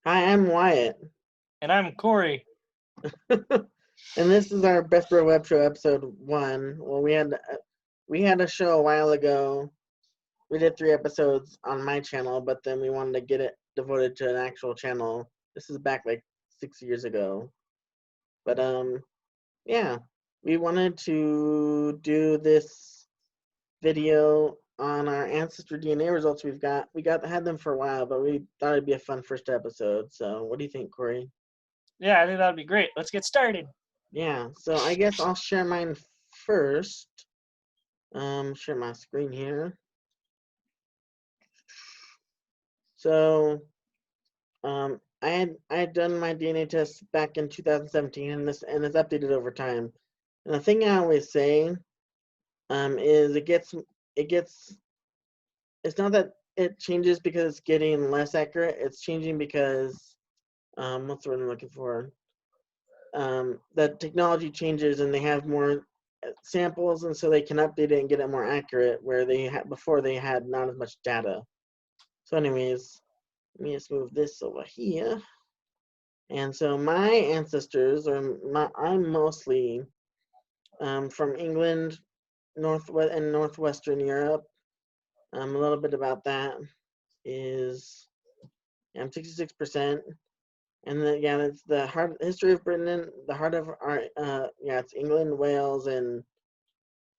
Hi, I'm Wyatt, And I'm Corey. and this is our Best Bro Web Show episode 1. Well, we had a show a while ago. We did 3 episodes on my channel, but then we wanted to get it devoted to an actual channel. This is back like 6 years ago. But yeah, we wanted to do this video on our ancestry DNA results. We had them for a while, but we thought it'd be a fun first episode. So, what do you think, Corey? Yeah, I think that would be great. Let's get started. Yeah, so I guess I'll share mine first. Share my screen here. So, I had done my DNA test back in 2017, and it's updated over time. And the thing I always say, is it gets it's not that it changes because it's getting less accurate. It's changing because what's the word I'm looking for? The technology changes and they have more samples, and so they can update it and get it more accurate. Where before they had not as much data. So, anyways, let me just move this over here. And so my ancestors I'm mostly from England, northwest and northwestern Europe. A little bit about that is I'm 66%. And then, yeah, it's the history of Britain, the heart of our, yeah, it's England, Wales, and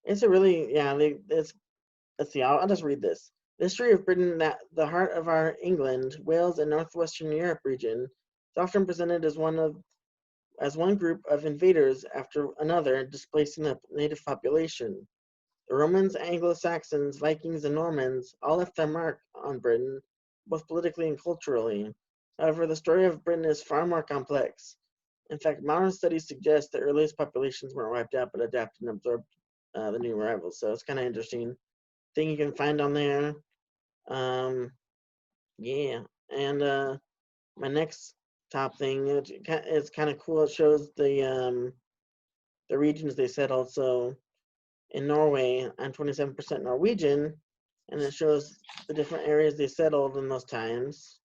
it's a really, yeah, let's see, I'll just read this. The history of Britain, that the heart of our England, Wales, and northwestern Europe region, is often presented as one group of invaders after another, displacing the native population. The Romans, Anglo-Saxons, Vikings, and Normans all left their mark on Britain, both politically and culturally. However, the story of Britain is far more complex. In fact, modern studies suggest the earliest populations weren't wiped out but adapted and absorbed the new arrivals. So it's kind of interesting thing you can find on there. Um, yeah, and my next top thing, it's kind of cool. It shows the regions they settled. So in Norway, I'm 27% Norwegian, and it shows the different areas they settled in those times.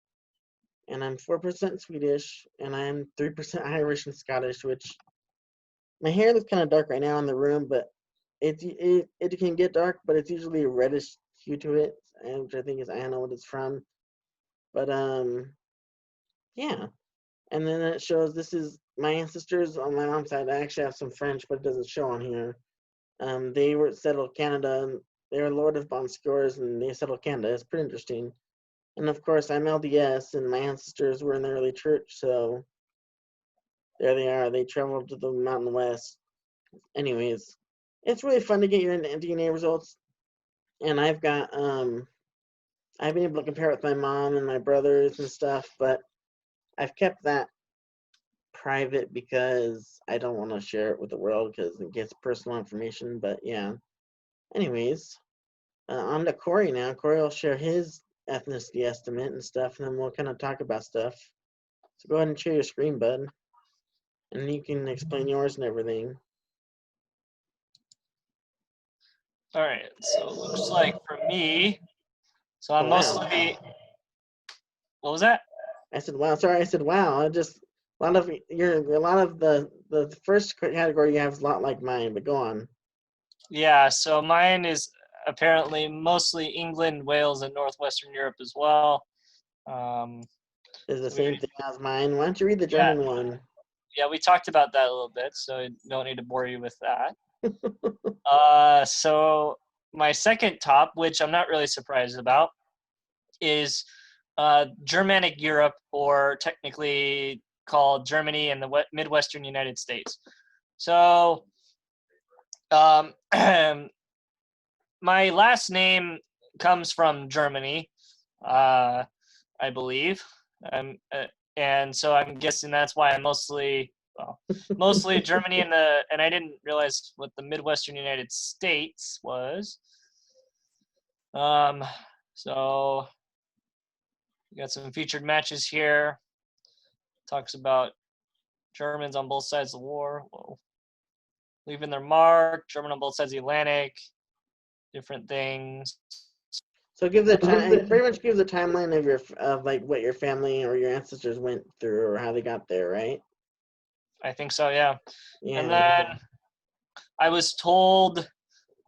And I'm 4% Swedish, and I'm 3% Irish and Scottish, which my hair looks kind of dark right now in the room, but it can get dark, but it's usually a reddish hue to it, which I think is, I don't know what it's from. But yeah. And then it shows this is my ancestors on my mom's side. I actually have some French, but it doesn't show on here. They were settled Canada, and they were Lord of Bon Scores, and they settled Canada. It's pretty interesting. And of course, I'm LDS, and my ancestors were in the early church, so there they are. They traveled to the Mountain West. Anyways, it's really fun to get your DNA results, and I've been able to compare it with my mom and my brothers and stuff, but I've kept that private because I don't want to share it with the world because it gets personal information. But yeah, anyways, on to Corey now. Corey will share his ethnicity estimate and stuff, and then we'll kind of talk about stuff. So go ahead and share your screen, bud, and you can explain yours and everything. All right. So it looks like for me, so I'm Oh wow! mostly. What was that? I said wow. Sorry, I said wow. I just a lot of the first category you have is a lot like mine, but go on. Yeah. So mine is apparently mostly England, Wales, and northwestern Europe as well. Um, Is the so we, same thing as mine. Why don't you read the yeah, German one? yeah, we talked about that a little bit, so I don't need to bore you with that. So my second top, which I'm not really surprised about, is Germanic Europe, or technically called Germany and the Midwestern United States. So um, my last name comes from Germany, uh, I believe, and so I'm guessing that's why I'm mostly Germany and I didn't realize what the Midwestern United States was. Um, so we got some featured matches here. Talks about Germans on both sides of the war. Whoa. Leaving their mark. German on both sides of the Atlantic. Different things. So it gives a time. It pretty much gives a timeline of like what your family or your ancestors went through or how they got there, right? I think so, yeah. Yeah. And then I was told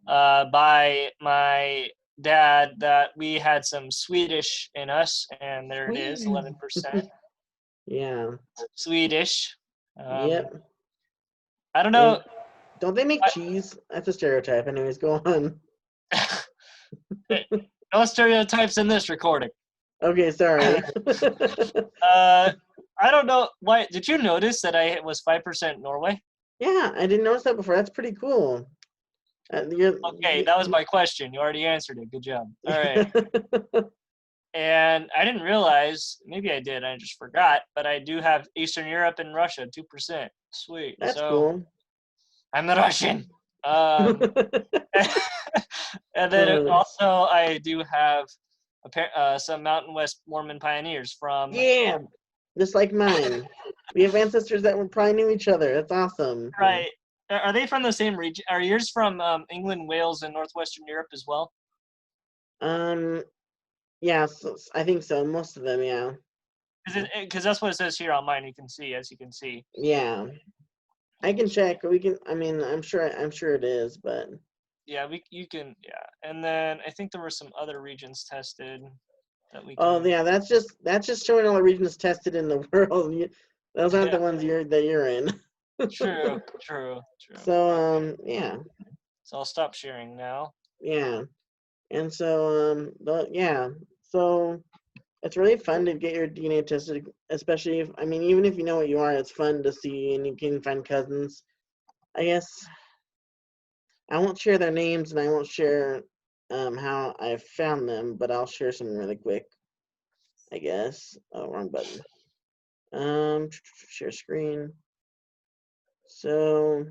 by my dad that we had some Swedish in us, and there it is, 11%. Yeah. Swedish. Yep. I don't know. Don't they make cheese? That's a stereotype. Anyways, go on. No stereotypes in this recording. Okay, sorry. I don't know. Why did you notice that I was 5% Norway? Yeah, I didn't notice that before. That's pretty cool. Okay, that was my question. You already answered it. Good job. All right. And I didn't realize, maybe I did, I just forgot, but I do have Eastern Europe and Russia, 2%. Sweet. That's So cool. I'm the Russian. And then also I do have some Mountain West Mormon pioneers from. Yeah, just like mine. We have ancestors that probably knew each other. That's awesome. Right. Are they from the same region? Are yours from England, Wales, and Northwestern Europe as well? Yeah, so, I think so. Most of them, yeah. Because that's what it says here on mine. You can see, as you can see. Yeah, I can check. We can. I mean, I'm sure it is, but. Yeah, you can. Yeah, and then I think there were some other regions tested that we. Oh yeah, that's just showing all the regions tested in the world. Those aren't the ones that you're in. True. So yeah. So I'll stop sharing now. Yeah, and so yeah, so it's really fun to get your DNA tested, especially if even if you know what you are, it's fun to see and you can find cousins. I guess I won't share their names and I won't share how I found them, but I'll share some really quick. I guess. Oh, wrong button. Share screen. So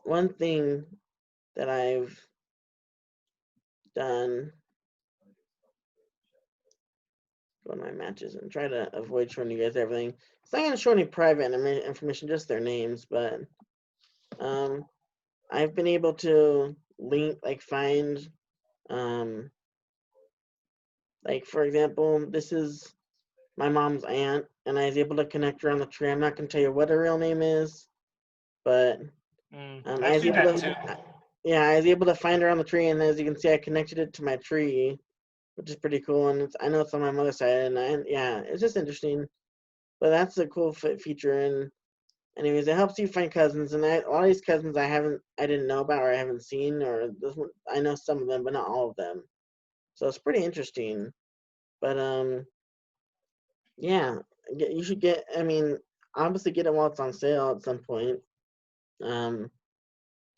one thing that I've done, go to my matches and try to avoid showing you guys everything. It's not gonna show any private information, just their names, but I've been able to find like for example, this is my mom's aunt, and I was able to connect her on the tree. I'm not gonna tell you what her real name is, but I was able to. Yeah, I was able to find her on the tree, and as you can see, I connected it to my tree, which is pretty cool. And I know it's on my mother's side, and yeah, it's just interesting. But that's a cool feature. And anyways, it helps you find cousins. And a lot of these cousins I didn't know about or I haven't seen, or I know some of them, but not all of them. So it's pretty interesting. But yeah, you should get. Obviously get it while it's on sale at some point.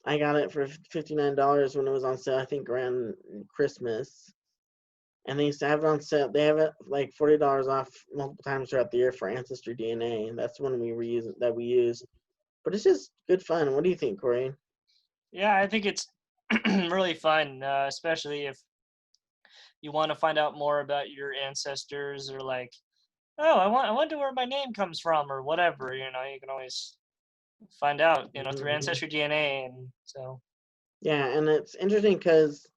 I got it for $59 when it was on sale, I think around Christmas. And they used to have it on sale. They have it like $40 off multiple times throughout the year for Ancestry DNA. And that's one we use. But it's just good fun. What do you think, Corey? Yeah, I think it's really fun, especially if you want to find out more about your ancestors, or like, oh, I wonder where my name comes from, or whatever. You can always find out, through Ancestry DNA, and so. Yeah, and it's interesting because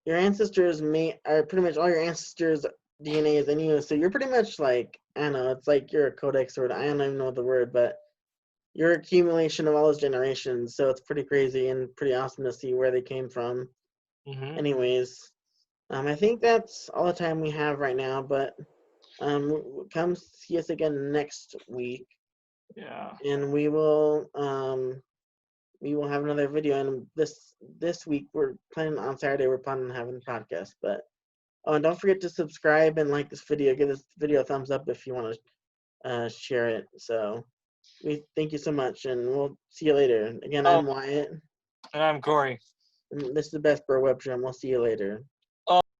your ancestors are pretty much all your ancestors' DNA is in you. So you're pretty much like, I don't know, it's like you're a codex, or I don't even know the word, but your accumulation of all those generations. So it's pretty crazy and pretty awesome to see where they came from. Anyways, I think that's all the time we have right now, but come see us again next week. Yeah. And we will have another video. And this week we're planning on Saturday. We're planning on having a podcast. But and don't forget to subscribe and like this video. Give this video a thumbs up if you want to share it. So we thank you so much, and we'll see you later. Again, I'm Wyatt. And I'm Corey. And this is the Best Bro Web Show, and we'll see you later.